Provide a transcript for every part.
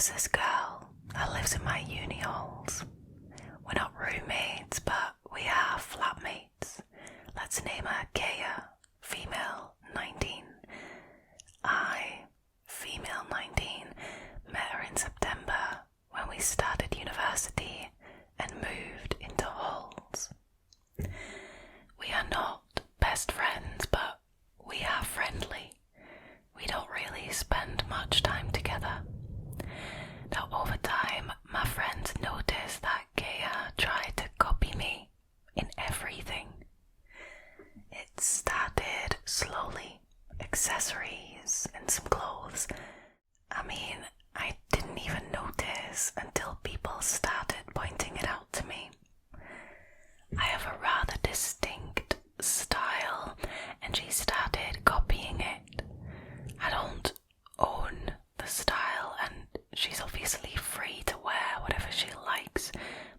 There's this girl that lives in my uni halls. We're not roommates, but we are flatmates. Let's name her Kaya, female 19. I, female 19, met her in September when we started university and moved into halls. We are not best friends, but we are friendly. We don't really spend much time together. Now, over time, my friends noticed that Kaya tried to copy me in everything. It started slowly, accessories and some clothes. I didn't even notice until people started pointing it out to me. I have a rather distinct style, and she started copying it. I don't own the style, and she's obviously free to wear whatever she likes,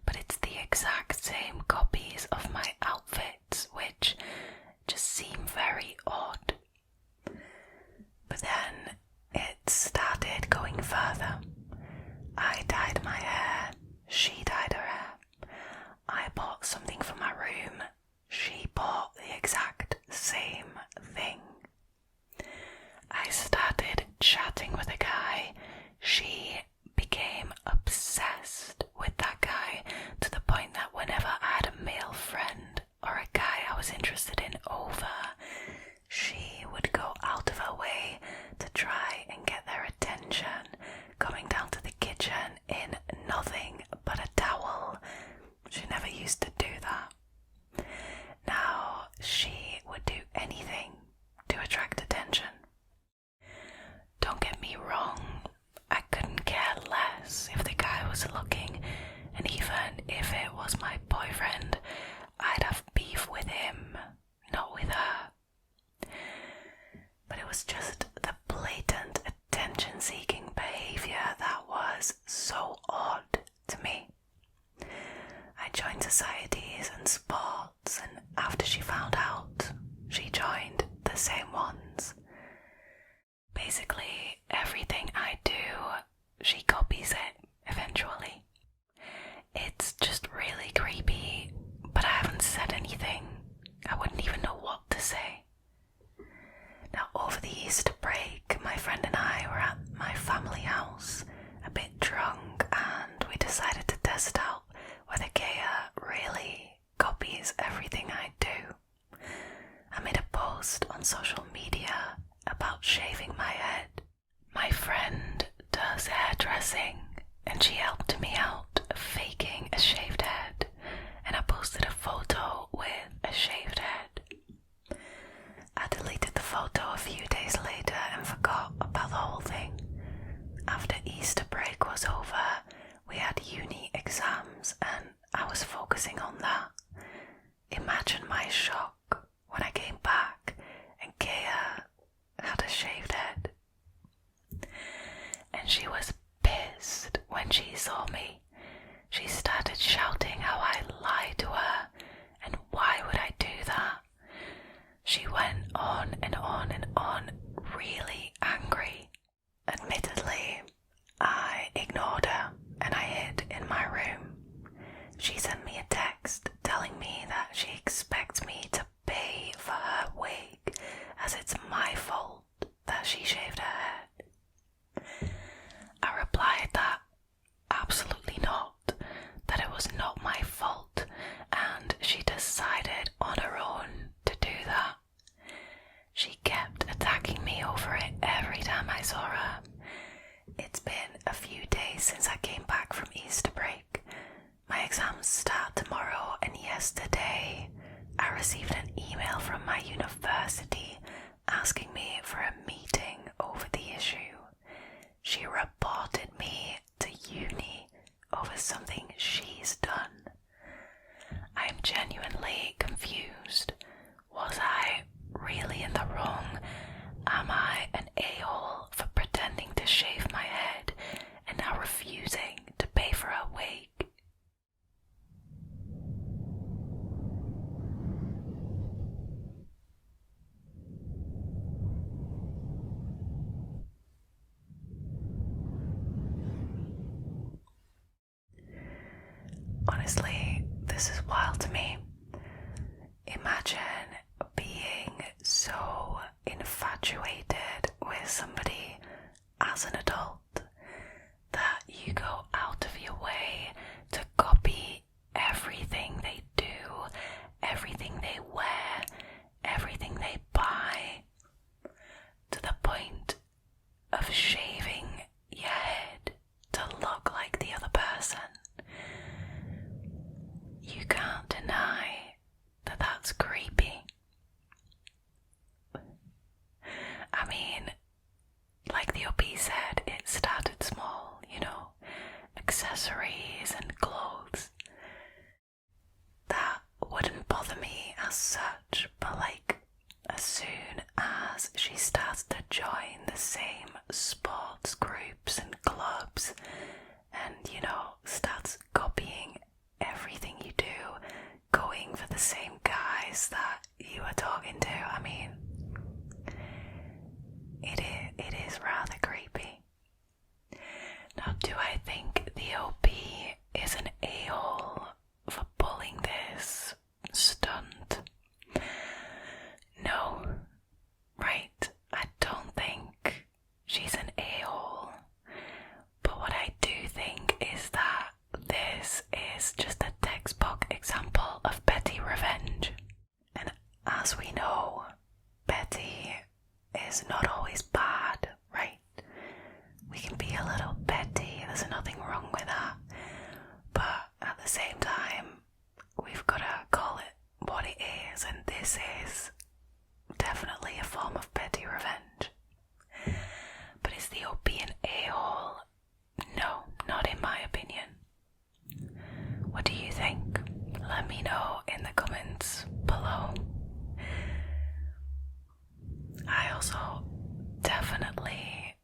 but it's the exact same copies of my outfits, which just seem very odd. But then it started going further. I dyed my hair, she dyed her hair. I bought something for my room, she bought the exact same thing. I started chatting with a guy. She became obsessed with that guy to the point that whenever I had a male friend or a guy I was interested in over, she would go out of her way to try and get their attention, coming down to the kitchen in nothing but a towel. She never used to do that. Now, she would do anything to attract attention. Don't get me wrong, I couldn't care less if the guy was looking, and even if it was my boyfriend, I'd have beef with him, not with her. But it was just the blatant attention-seeking behaviour that was so odd to me. I joined societies and sports, and after she found out, she joined the same ones. Basically, everything I do, she copies it eventually. It's just really creepy, but I haven't said anything. I wouldn't even know what to say. Now, over the Easter break, my friend and I were at my family house, a bit drunk, and we decided to test out whether Kaya really copies everything I do. I made a post on social media about shaving my head. My friend does hairdressing, and she helped me out faking a shaved head, and I posted a photo with a shaved head. I deleted the photo a few days later and forgot about the whole thing. After Easter break was over, we had uni exams and I was focusing on that. Imagine my shock when I came back and Kaya had a shaved head. And she was pissed when she saw me. She started shouting how I lied to her and why would I do that. She went on and on and on, really angry. Admittedly, I ignored her and I hid in my room. She sent me a text telling me that she expects me to pay for her wig as it's my fault that she shaved her head. I replied that absolutely not, that it was not my fault and she decided on her own to do that. She kept attacking me over it wild to me. Imagine being so infatuated with somebody as an adult that you go out of your way to copy everything they do, everything they wear, everything they buy, to the point of shaving your head to look like the other person. You can't deny that that's creepy. I mean, like the OP said, it started small, accessories and clothes. That wouldn't bother me as such, but as soon as she starts to join the same sports groups and clubs and, starts copying everything you do, going for the same guys that you are talking to, I mean, it is rather creepy. Now, do I think the OP is an a-hole for pulling this stunt? No, right, I don't think she's an a-hole. But what I do think is that this is just a textbook example of petty revenge. And as we know, petty is not always bad, right? We can be a little petty, there's nothing wrong with that. But at the same time, we've got to call it what it is, and this is definitely a form of petty revenge. But is the OP an a-hole? No, not in my opinion. What do you think? Let me know in the comments below. I also definitely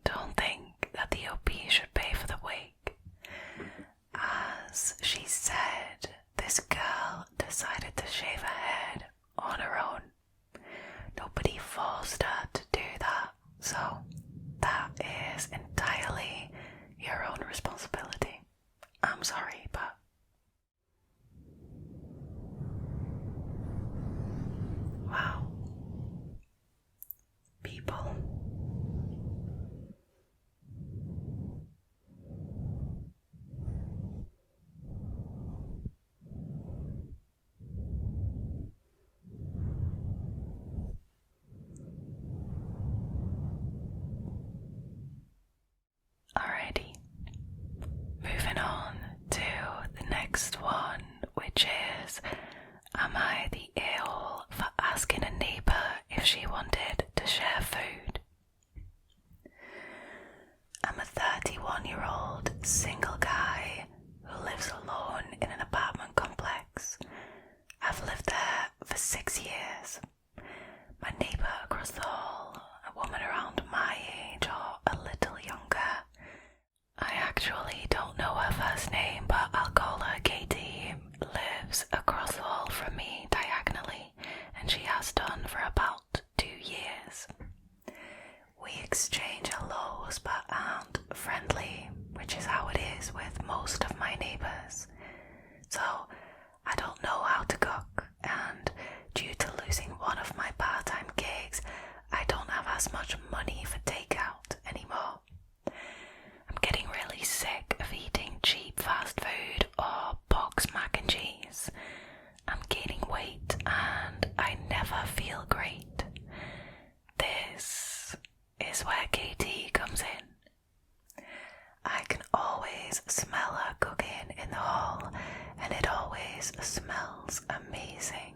don't think that the OP should pay for the wig. As she said, this girl decided to shave her head on her own. Nobody forced her to do that, so that is entirely your own responsibility. I'm sorry, but wow. People. Alrighty, moving on to the next one, which is, am I the a-hole for asking a neighbour if she wanted to share food? I'm a 31-year-old single guy who lives alone in an apartment complex. I've lived there for 6 years. My neighbour across the hall, a woman around my age or a little younger. I actually don't know her first name, but I'll call her Katie, lives across the hall from me diagonally, and she has done for about 2 years. We exchange hellos but aren't friendly, which is how it is with most of my neighbours. So I don't know how to cook, and due to losing one of my part-time gigs, I don't have as much money for takeout anymore. I'm getting really sick of eating cheap fast food or box mac and cheese. I'm gaining weight and I never feel great. This is where Katie comes in. I can always smell her cooking in the hall, and it always smells amazing.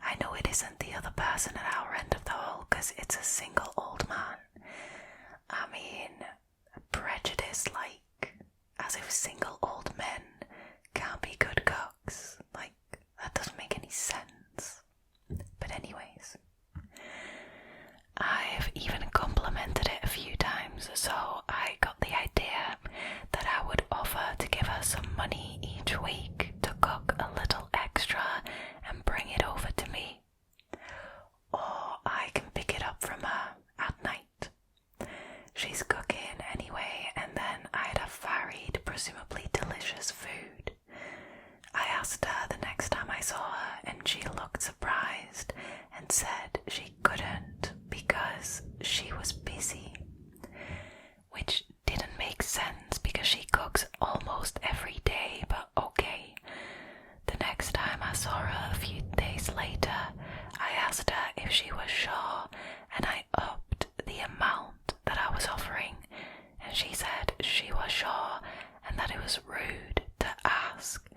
I know it isn't the other person at our end of the hall because it's a single old man. I mean, prejudice, as if single old men can't be good cooks. That doesn't make any sense. But anyways, I've even complimented it a few times, so I got the idea that I would offer to give her some money each week to cook a little extra and bring it over to me. Or I can pick it up from her she looked surprised and said she couldn't because she was busy. Which didn't make sense because she cooks almost every day, but okay. The next time I saw her a few days later, I asked her if she was sure, and I upped the amount that I was offering, and she said she was sure and that it was rude to ask,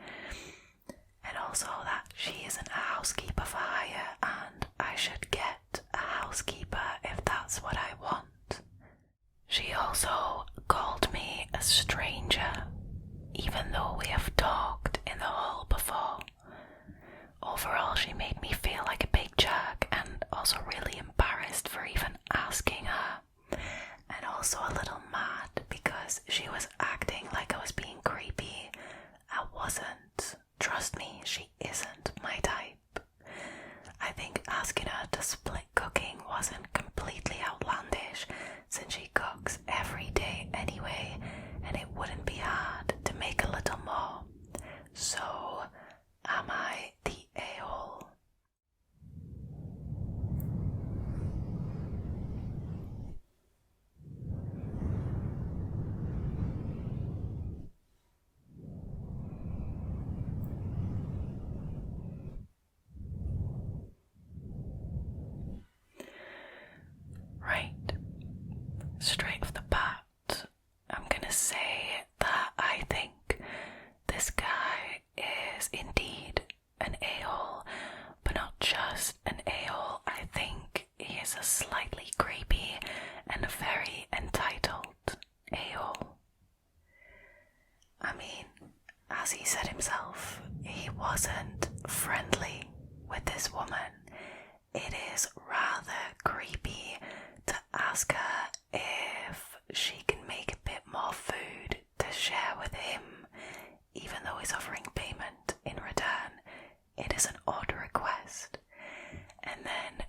and also that she isn't a housekeeper for hire and I should get a housekeeper if that's what I want. She also called me a stranger, even though we have talked in the hall before. Overall, she made me feel like a big jerk and also really embarrassed for even asking her, and also a little mad because she was acting like I was being creepy. I wasn't. Trust me, she isn't my type. I think asking her to split cooking wasn't completely outlandish since she cooks every day anyway, and it wouldn't be hard to make a little more. So, am I the a-hole? Right. Straight off the bat, I'm gonna say that I think this guy is indeed an a-hole, but not just an a-hole. I think he is a slightly creepy and a very entitled a-hole. I mean, as he said himself, he wasn't friendly with this woman. It is rather creepy to ask her if she can make a bit more food to share with him, even though he's offering payment in return. It is an odd request. And then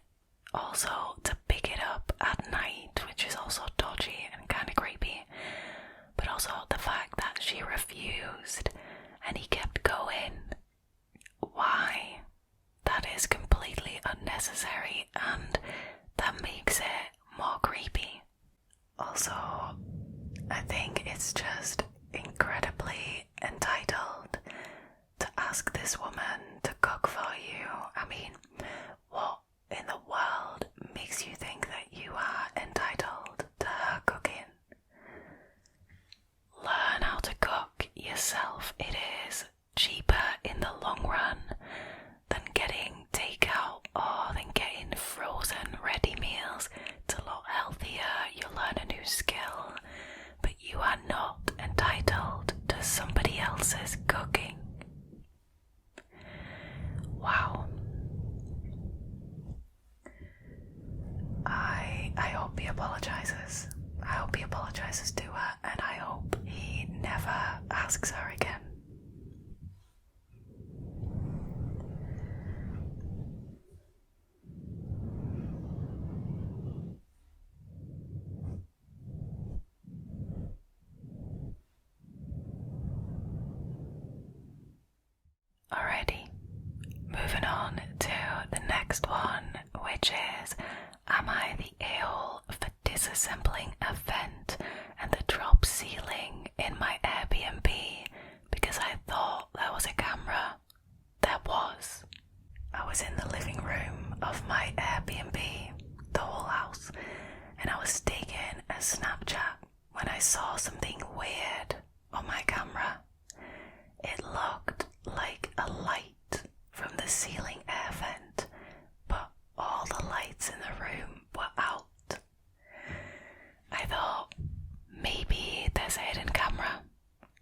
also to pick it up at night, which is also dodgy and kind of creepy. But also the fact that she refused and he kept going. Why? That is completely unnecessary and that makes it more creepy. Also, I think it's just incredibly entitled to ask this woman to cook for you. I mean, what in the world makes you think that you are entitled to her cooking? Learn how to cook yourself. It is cheaper in the long run than getting takeout or than getting frozen ready meals. It's a lot healthier. You'll learn a new skill, but you are not entitled to somebody else's cooking. Wow. I hope he apologizes. I hope he apologizes to her, and I hope he never asks her again. Alrighty, moving on to the next one, which is, am I the a-hole for disassembling a vent and the drop ceiling in my Airbnb because I thought there was a camera? There was. I was in the living room of my Airbnb, the whole house, and I was taking a Snapchat when I saw something weird on my camera. It looked like a light from the ceiling air vent, but all the lights in the room were out. I thought, maybe there's a hidden camera.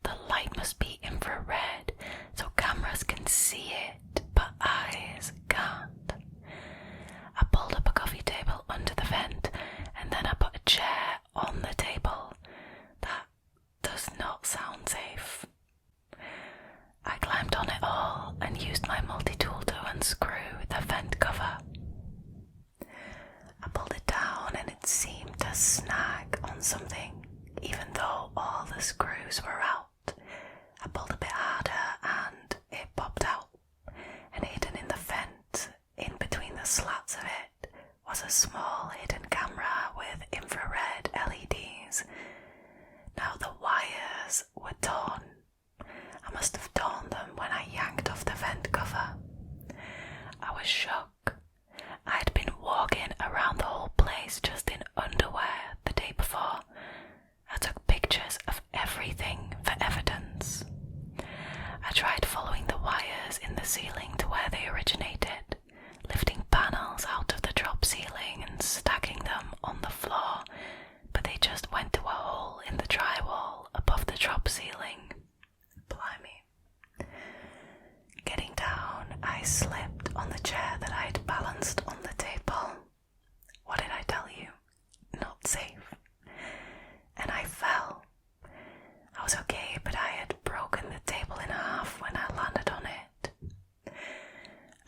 The light must be infrared, so cameras can see it, but eyes can't. I pulled up a coffee table under the vent, and then I put a chair on the table. That does not sound safe. I climbed on it all and used my multi-tool to unscrew the vent cover. I pulled it down and it seemed to snag on something, even though all the screws were out. I pulled a bit harder and it popped out, and hidden in the vent was a small hidden camera with infrared LEDs. Now the wires were torn. I must have torn them when I yanked off the vent cover. I was shook. I had been walking around the whole place just in underwear the day before. I took pictures of everything for evidence. I tried following the wires in the ceiling to where they originated, lifting panels out of the drop ceiling and stacking them on the floor, but they just went to a hole in the drywall above the drop ceiling. Blimey. Getting down, I slipped on the chair that I'd balanced on the table. What did I tell you? Not safe. And I fell. I was okay, but I had broken the table in half when I landed on it.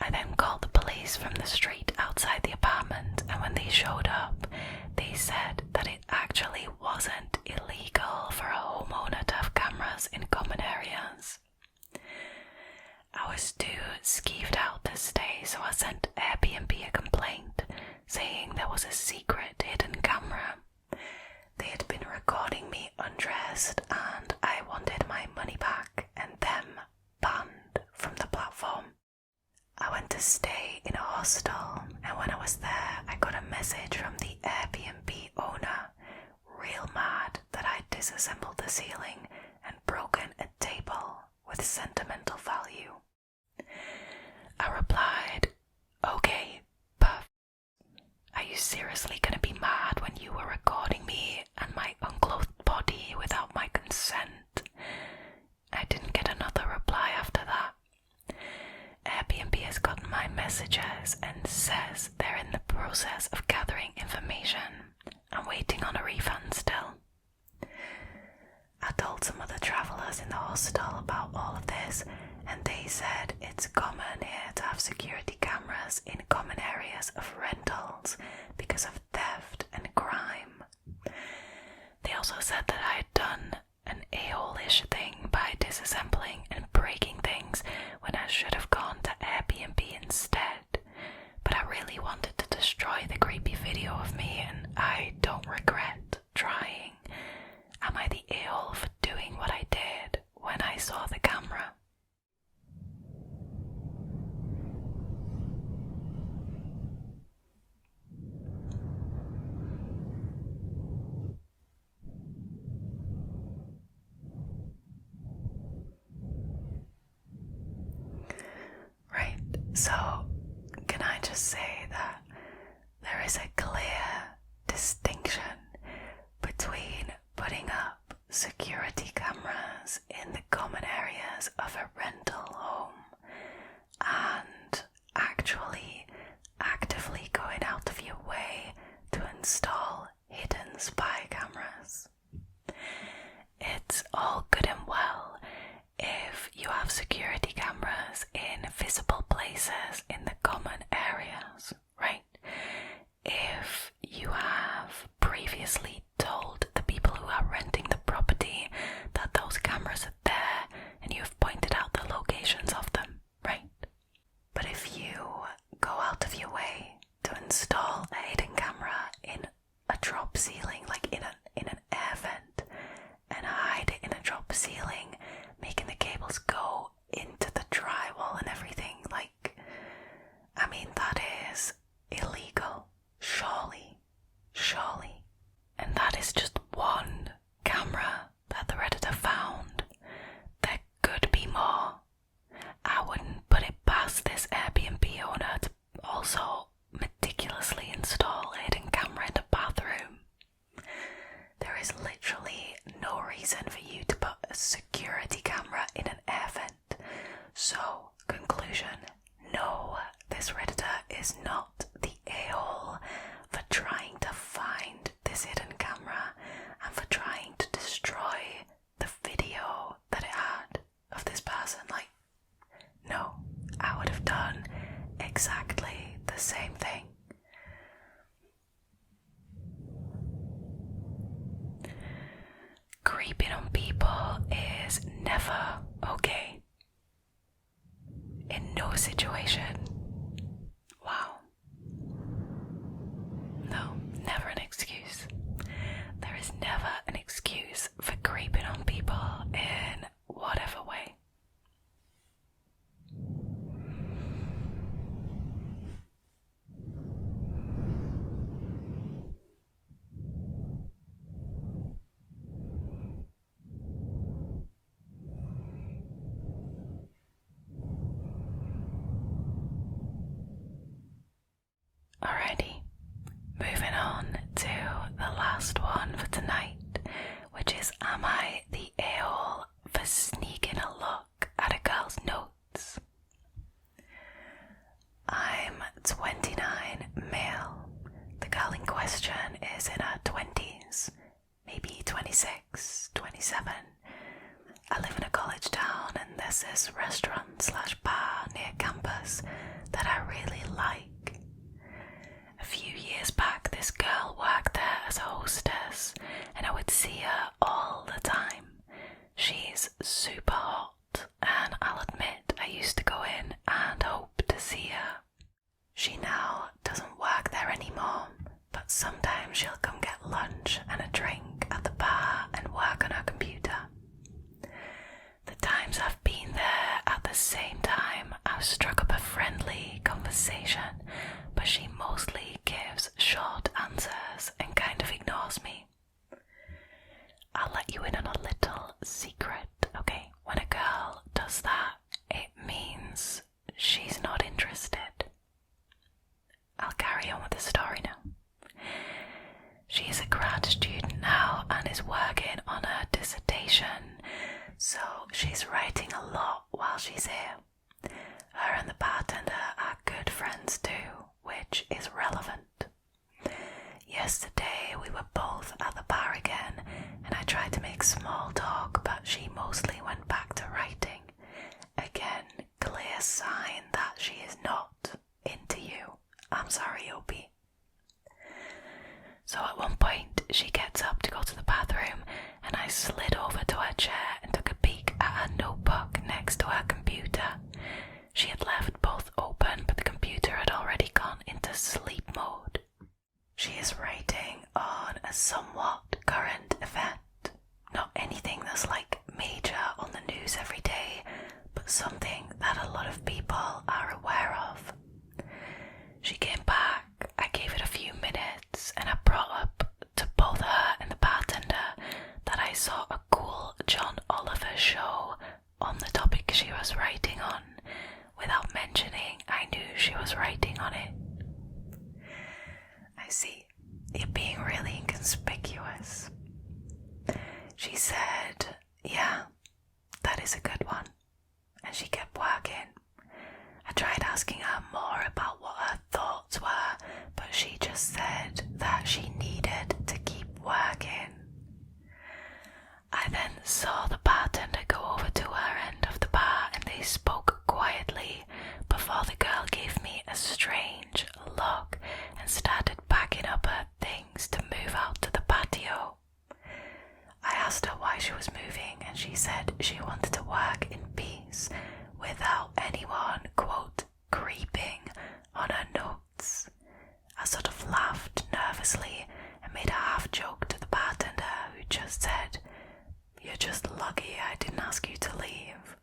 I then called the police from the street outside the apartment, and when they showed up, they said that it actually wasn't illegal for a homeowner to have cameras in common areas. I was too skeeved out to stay, so I sent Airbnb a complaint saying there was a secret hidden camera. They had been recording me undressed and I wanted my money back and them banned from the platform. I went to stay in a hostel, and when I was there I got a message from the Airbnb owner, real mad that I'd disassembled the ceiling and broken a table with sentimental value. I replied, "Okay, puff. Are you seriously gonna be mad when you were recording me and my unclothed body without my consent?" I didn't get another reply after that. Airbnb has gotten my messages and says they're in the process of gathering information. I'm waiting on a refund still. I told some other travellers in the hostel about all of this, and they said it's common here to have security cameras in common areas of rentals because of theft and crime. They also said that I had done an a-hole-ish thing by disassembling and breaking things when I should have gone to Airbnb instead, but I really wanted to destroy the creepy video of me and I don't regret trying. Am I the a-hole for doing what I did when I saw the camera? Right, so can I just say that there is a clear distinction between putting up security cameras in the common areas of a rental home and actually actively going out of your way to install hidden spy cameras. It's all good and well if you have security cameras in visible places in the common areas, right? If you have previously told the people who are renting the property that those cameras are there and you have pointed out the locations of them, right? But if you go out of your way to install a hidden camera in a drop ceiling, like in an air vent, and hide it in a drop ceiling, making the cables go into the drywall and everything, that is illegal. Surely. And that is just one camera that the Redditor found. There could be more. I wouldn't put it past this Airbnb owner to also meticulously install a hidden camera in the bathroom. There is literally no reason for you to put a security camera in an air vent. So, conclusion, no, this Redditor is not the a-hole for trying to find this hidden camera and for trying to destroy the video that it had of this person. No, I would have done exactly the same thing. Creeping on people is never okay. In no situation. Wow. is, am I the a-hole for sneaking a look at a girl's notes? I'm 29, male. The girl in question is in her 20s, maybe 26, 27. I live in a college town and there's this restaurant/bar near campus that I really like. A few years back, this girl worked there as a hostess and I would see her all the time. She's super hot and I'll admit I used to go in and hope to see her. She now doesn't work there anymore, but sometimes she'll come get lunch and a drink at the bar and work on her computer. The times I've been there at the same time, I've struck up a friendly conversation, but she mostly gives short answers and kind of ignores me. I'll let you in on a little secret, okay? When a girl does that, it means she's not interested. I'll carry on with the story now. She is a grad student now and is working on her dissertation, so she's writing a lot while she's here. Her and the bartender are good friends too, which is relevant. Yesterday we were both at the bar again and I tried to make small talk, but she mostly went back to writing. Again, clear sign that she is not into you. I'm sorry, Opie. So at one point she gets up to go to the bathroom and I slid over to her chair and took a peek at her notebook next to her computer. She had left both open, but the computer had already gone into sleep mode. She is writing on a somewhat current event, not anything that's like major on the news every day, but something that a lot of people are aware of. She came back, I gave it a few minutes, and I brought up to both her and the bartender that I saw a cool John Oliver show on the topic she was writing on, without mentioning I knew she was writing on it. I see, you're being really inconspicuous. She said, yeah, that is a good one, and she kept working. I tried asking her more about what her thoughts were, but she just said that she needed to keep working. I then saw the bartender go over to her end of the bar and they spoke quietly before the girl gave me a strange look and started packing up her things to move out to the patio. I asked her why she was moving and she said she wanted to work in peace without anyone, quote, creeping on her notes. I sort of laughed nervously and made a half joke to the bartender who just said, "You're just lucky I didn't ask you to leave."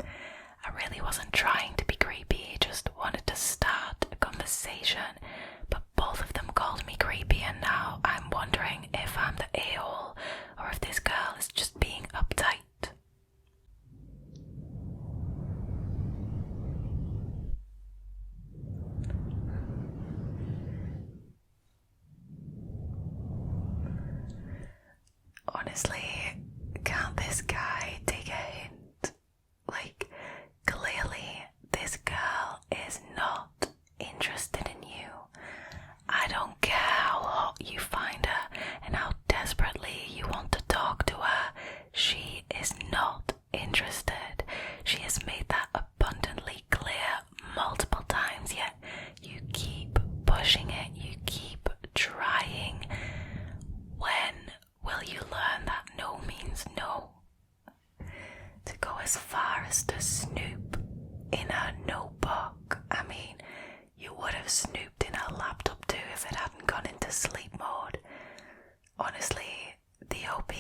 I really wasn't trying to be creepy, just wanted to start a conversation, but both of them called me creepy and now I'm wondering if I'm the a-hole or if this girl is just being uptight. Honestly, can't this guy take a hint? Like, clearly this girl is not interested in you. I don't care how hot you find her and how desperately you want to talk to her. She is not interested. She has made that abundantly clear multiple times, yet you keep pushing it, you keep trying. When will you learn that no means no? To go as far as to snoop in her notebook. I mean, you would have snooped in her laptop too if it hadn't gone into sleep mode. Honestly, the OP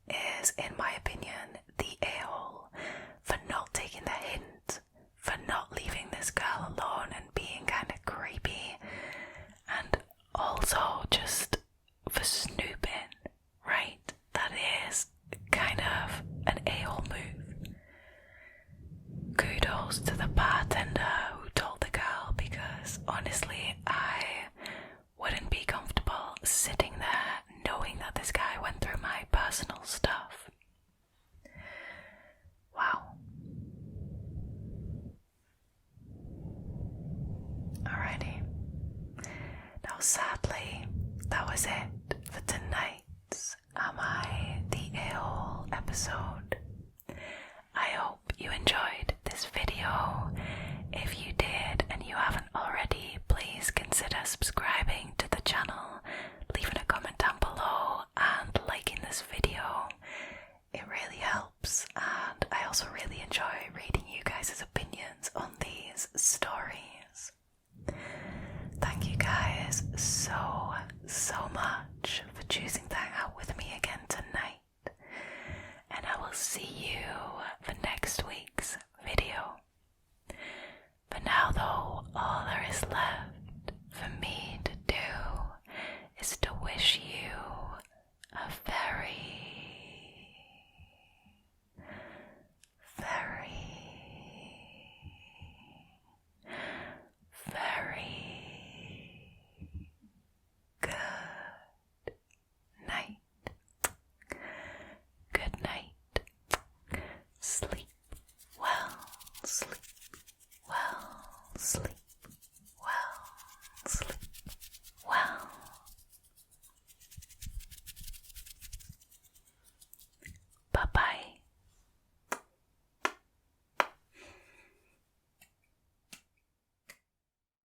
is, in my opinion, the a-hole for not taking the hint, for not leaving this girl alone and being kind of creepy, and also just for snooping, right? That is kind of an a-hole move. Kudos to the bartender who told the girl, because honestly I wouldn't be comfortable sitting there knowing that this that was it for tonight's Am I the A-hole episode. I hope you enjoyed this video. If you did and you haven't already, please consider subscribing to the channel, leaving a comment down below and liking this video